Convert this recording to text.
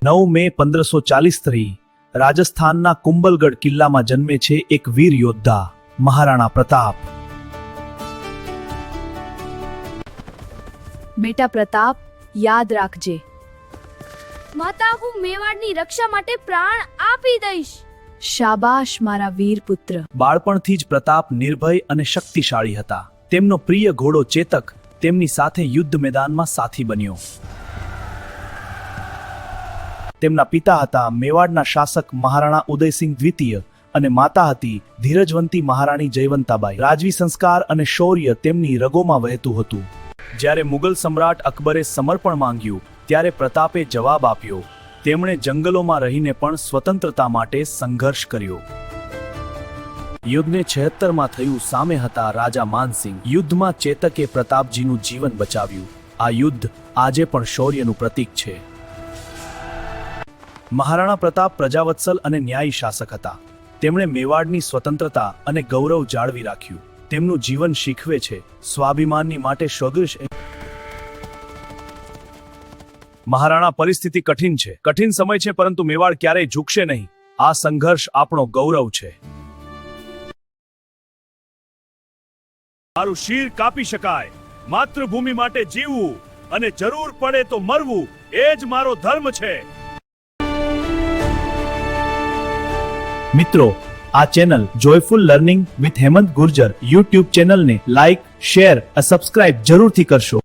9 મે 1540 રાજસ્થાનના કુંભલગઢ કિલ્લામાં જન્મે છે એક વીર યોદ્ધા મહારાણા પ્રતાપ। બેટા પ્રતાપ, યાદ રાખજે, માતા, હું મેવાડની રક્ષા માટે પ્રાણ આપી દઈશ। શાબાશ મારા વીર પુત્ર। બાળપણથી જ પ્રતાપ નિર્ભય અને શક્તિશાળી હતા। તેમનો પ્રિય ઘોડો ચેતક તેમની સાથે યુદ્ધ મેદાનમાં સાથી બન્યો। તેમના પિતા હતા મેવાડના શાસક મહારાણા ઉદયસિંહ દ્વિતીય અને માતા હતી ધીરજવંતી મહારાણી જયવંતાબાઈ। રાજવી સંસ્કાર અને શૌર્ય તેમની રગોમાં વહેતું હતું। જ્યારે મુગલ સમ્રાટ અકબરે સમર્પણ માંગ્યું ત્યારે પ્રતાપે જવાબ આપ્યો। તેમણે જંગલોમાં રહીને પણ સ્વતંત્રતા માટે સંઘર્ષ કર્યો। યુદ્ધને 76માં થયું। સામે હતા રાજા માનસિંહ। યુદ્ધમાં ચેતકે પ્રતાપજીનું જીવન બચાવ્યું। આ યુદ્ધ આજે પણ શૌર્યનું પ્રતીક છે। મહારાણા પ્રતાપ પ્રજાવત્સલ અને ન્યાયી શાસક હતા। તેમણે મેવાડની સ્વતંત્રતા અને ગૌરવ જાળવી રાખ્યું। તેમનું જીવન શીખવે છે સ્વાભિમાનની માટે સંઘર્ષ। મહારાણા, પરિસ્થિતિ કઠિન છે, કઠિન સમય છે, પરંતુ મેવાડ ક્યારેય ઝૂકશે નહીં। આ સંઘર્ષ આપણો ગૌરવ છે। મારું શિર કાપી શકાય, માતૃભૂમિ માટે જીવવું અને જરૂર પડે તો મરવું, એ જ મારો ધર્મ છે। મિત્રો, આ channel joyful learning with Hemant Gurjar YouTube ચેનલને લાઈક, શેર અને સબસ્ક્રાઇબ જરૂરથી કરશો।